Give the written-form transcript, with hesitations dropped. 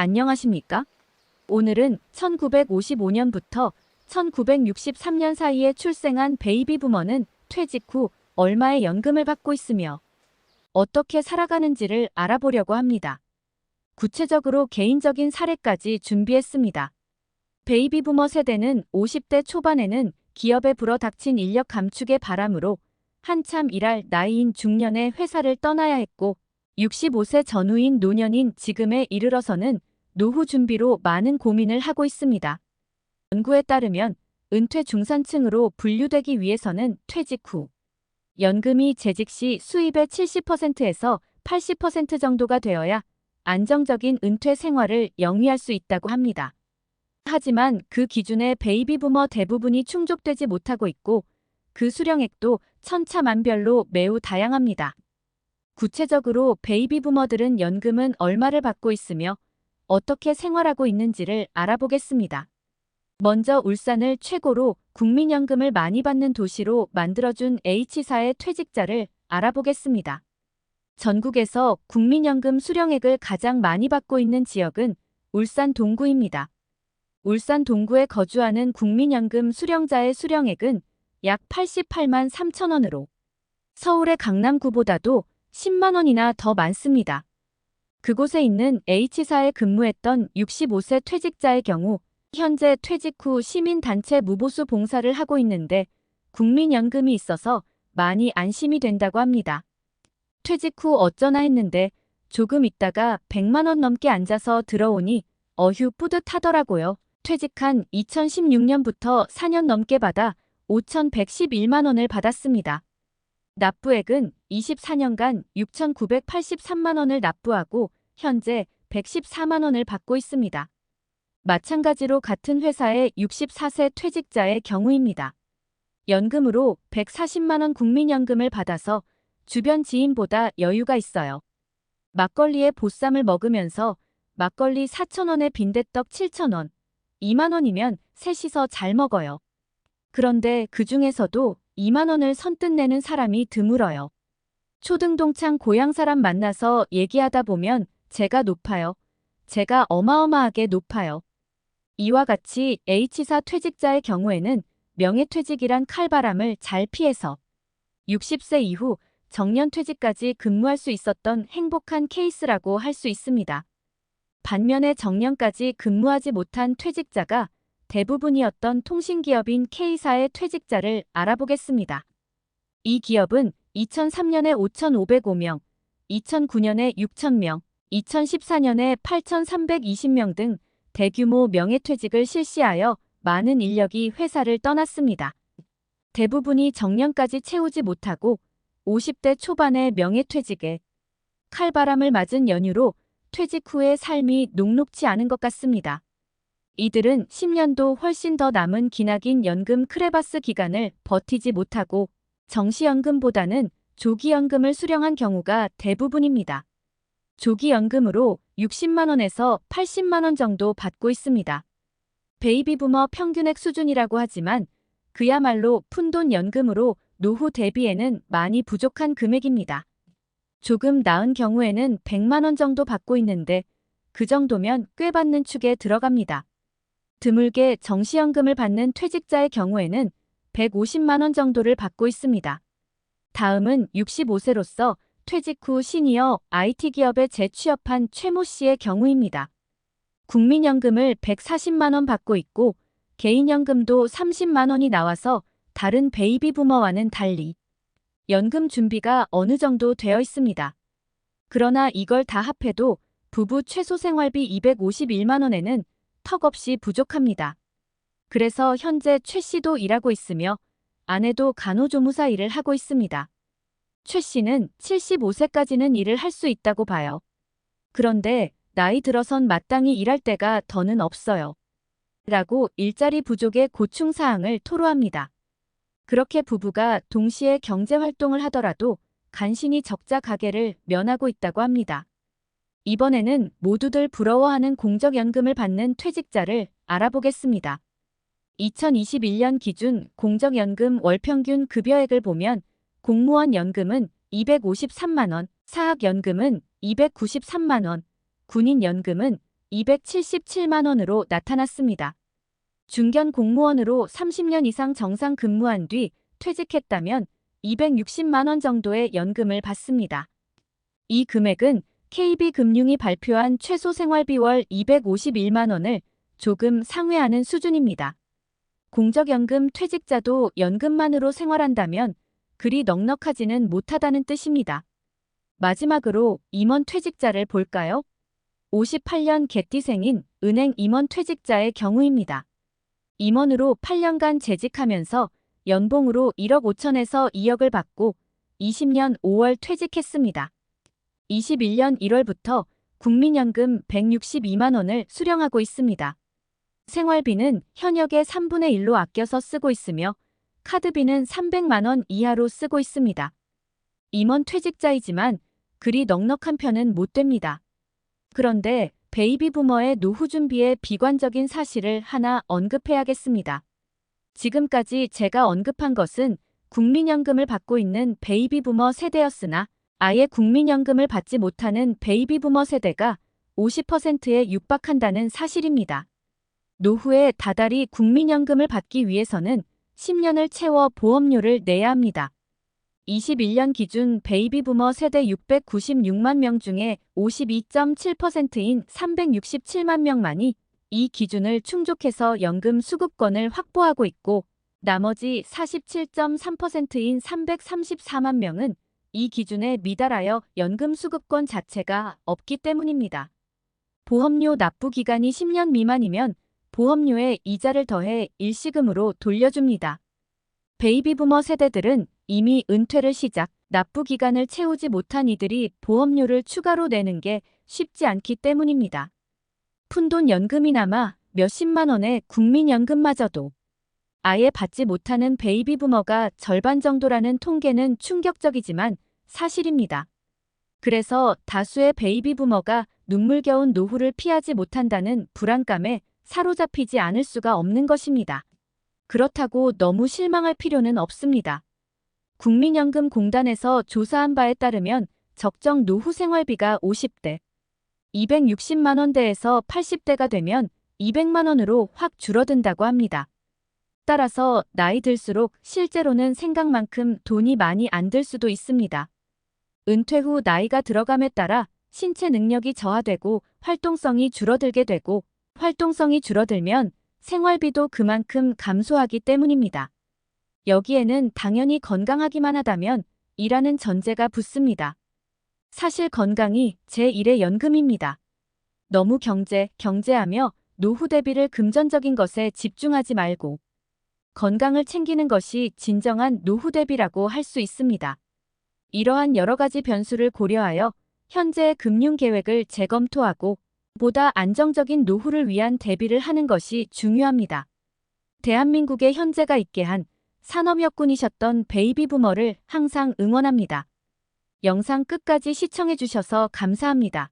안녕하십니까? 오늘은 1955년부터 1963년 사이에 출생한 베이비 부머는 퇴직 후 얼마의 연금을 받고 있으며 어떻게 살아가는지를 알아보려고 합니다. 구체적으로 개인적인 사례까지 준비했습니다. 베이비 부머 세대는 50대 초반에는 기업에 불어닥친 인력 감축의 바람으로 한참 일할 나이인 중년에 회사를 떠나야 했고 65세 전후인 노년인 지금에 이르러서는 노후 준비로 많은 고민을 하고 있습니다. 연구에 따르면 은퇴 중산층으로 분류되기 위해서는 퇴직 후 연금이 재직 시 수입의 70%에서 80% 정도가 되어야 안정적인 은퇴 생활을 영위할 수 있다고 합니다. 하지만 그 기준에 베이비 부머 대부분이 충족되지 못하고 있고 그 수령액도 천차만별로 매우 다양합니다. 구체적으로 베이비 부머들은 연금은 얼마를 받고 있으며 어떻게 생활하고 있는지를 알아보겠습니다. 먼저 울산을 최고로 국민연금을 많이 받는 도시로 만들어준 H사의 퇴직자를 알아보겠습니다. 전국에서 국민연금 수령액을 가장 많이 받고 있는 지역은 울산 동구입니다. 울산 동구에 거주하는 국민연금 수령자의 수령액은 약 88만 3천 원으로 서울의 강남구보다도 10만 원이나 더 많습니다. 그곳에 있는 H사에 근무했던 65세 퇴직자의 경우 현재 퇴직 후 시민단체 무보수 봉사를 하고 있는데 국민연금이 있어서 많이 안심이 된다고 합니다. 퇴직 후 어쩌나 했는데 조금 있다가 100만 원 넘게 앉아서 들어오니 어휴 뿌듯하더라고요. 퇴직한 2016년부터 4년 넘게 받아 5,111만 원을 받았습니다. 납부액은 24년간 6,983만 원을 납부하고 현재 114만 원을 받고 있습니다. 마찬가지로 같은 회사의 64세 퇴직자의 경우입니다. 연금으로 140만 원 국민연금을 받아서 주변 지인보다 여유가 있어요. 막걸리에 보쌈을 먹으면서 막걸리 4,000원에 빈대떡 7,000원, 2만 원이면 셋이서 잘 먹어요. 그런데 그 중에서도 2만 원을 선뜻 내는 사람이 드물어요. 초등동창 고향 사람 만나서 얘기하다 보면 제가 높아요. 제가 어마어마하게 높아요. 이와 같이 H사 퇴직자의 경우에는 명예퇴직이란 칼바람을 잘 피해서 60세 이후 정년퇴직까지 근무할 수 있었던 행복한 케이스라고 할 수 있습니다. 반면에 정년까지 근무하지 못한 퇴직자가 대부분이었던 통신기업인 K사의 퇴직자를 알아보겠습니다. 이 기업은 2003년에 5,505명, 2009년에 6,000명, 2014년에 8,320명 등 대규모 명예퇴직을 실시하여 많은 인력이 회사를 떠났습니다. 대부분이 정년까지 채우지 못하고 50대 초반의 명예퇴직에 칼바람을 맞은 연유로 퇴직 후의 삶이 녹록지 않은 것 같습니다. 이들은 10년도 훨씬 더 남은 기나긴 연금 크레바스 기간을 버티지 못하고 정시연금보다는 조기연금을 수령한 경우가 대부분입니다. 조기연금으로 60만 원에서 80만 원 정도 받고 있습니다. 베이비부머 평균액 수준이라고 하지만 그야말로 푼돈 연금으로 노후 대비에는 많이 부족한 금액입니다. 조금 나은 경우에는 100만 원 정도 받고 있는데 그 정도면 꽤 받는 축에 들어갑니다. 드물게 정시연금을 받는 퇴직자의 경우에는 150만 원 정도를 받고 있습니다. 다음은 65세로서 퇴직 후 시니어 IT 기업에 재취업한 최모 씨의 경우입니다. 국민연금을 140만 원 받고 있고 개인연금도 30만 원이 나와서 다른 베이비 부머와는 달리 연금 준비가 어느 정도 되어 있습니다. 그러나 이걸 다 합해도 부부 최소 생활비 251만 원에는 턱없이 부족합니다. 그래서 현재 최 씨도 일하고 있으며 아내도 간호조무사 일을 하고 있습니다. 최 씨는 75세까지는 일을 할 수 있다고 봐요. 그런데 나이 들어선 마땅히 일할 때가 더는 없어요. 라고 일자리 부족의 고충사항을 토로합니다. 그렇게 부부가 동시에 경제활동을 하더라도 간신히 적자 가계를 면하고 있다고 합니다. 이번에는 모두들 부러워하는 공적연금을 받는 퇴직자를 알아보겠습니다. 2021년 기준 공적연금 월평균 급여액을 보면 공무원 연금은 253만 원, 사학연금은 293만 원, 군인연금은 277만 원으로 나타났습니다. 중견 공무원으로 30년 이상 정상 근무한 뒤 퇴직했다면 260만 원 정도의 연금을 받습니다. 이 금액은 KB금융이 발표한 최소 생활비 월 251만 원을 조금 상회하는 수준입니다. 공적연금 퇴직자도 연금만으로 생활한다면 그리 넉넉하지는 못하다는 뜻입니다. 마지막으로 임원 퇴직자를 볼까요? 58년 개띠생인 은행 임원 퇴직자의 경우입니다. 임원으로 8년간 재직하면서 연봉으로 1억 5천에서 2억을 받고 20년 5월 퇴직했습니다. 21년 1월부터 국민연금 162만 원을 수령하고 있습니다. 생활비는 현역의 3분의 1로 아껴서 쓰고 있으며 카드비는 300만 원 이하로 쓰고 있습니다. 임원 퇴직자이지만 그리 넉넉한 편은 못 됩니다. 그런데 베이비 부머의 노후 준비의 비관적인 사실을 하나 언급해야겠습니다. 지금까지 제가 언급한 것은 국민연금을 받고 있는 베이비 부머 세대였으나 아예 국민연금을 받지 못하는 베이비 부머 세대가 50%에 육박한다는 사실입니다. 노후에 다달이 국민연금을 받기 위해서는 10년을 채워 보험료를 내야 합니다. 21년 기준 베이비 부머 세대 696만 명 중에 52.7%인 367만 명만이 이 기준을 충족해서 연금 수급권을 확보하고 있고 나머지 47.3%인 334만 명은 이 기준에 미달하여 연금 수급권 자체가 없기 때문입니다. 보험료 납부 기간이 10년 미만이면 보험료에 이자를 더해 일시금으로 돌려줍니다. 베이비 부머 세대들은 이미 은퇴를 시작, 납부 기간을 채우지 못한 이들이 보험료를 추가로 내는 게 쉽지 않기 때문입니다. 푼돈 연금이 남아 몇십만 원의 국민연금마저도 아예 받지 못하는 베이비 부머가 절반 정도라는 통계는 충격적이지만 사실입니다. 그래서 다수의 베이비 부머가 눈물겨운 노후를 피하지 못한다는 불안감에 사로잡히지 않을 수가 없는 것입니다. 그렇다고 너무 실망할 필요는 없습니다. 국민연금공단에서 조사한 바에 따르면 적정 노후 생활비가 50대, 260만 원대에서 80대가 되면 200만 원으로 확 줄어든다고 합니다. 따라서 나이 들수록 실제로는 생각만큼 돈이 많이 안 들 수도 있습니다. 은퇴 후 나이가 들어감에 따라 신체 능력이 저하되고 활동성이 줄어들게 되고 활동성이 줄어들면 생활비도 그만큼 감소하기 때문입니다. 여기에는 당연히 건강하기만 하다면 이라는 전제가 붙습니다. 사실 건강이 제1의 연금입니다. 너무 경제하며 노후 대비를 금전적인 것에 집중하지 말고 건강을 챙기는 것이 진정한 노후 대비라고 할 수 있습니다. 이러한 여러 가지 변수를 고려하여 현재의 금융 계획을 재검토하고 보다 안정적인 노후를 위한 대비를 하는 것이 중요합니다. 대한민국에 현재가 있게 한 산업혁군이셨던 베이비 부머를 항상 응원합니다. 영상 끝까지 시청해 주셔서 감사합니다.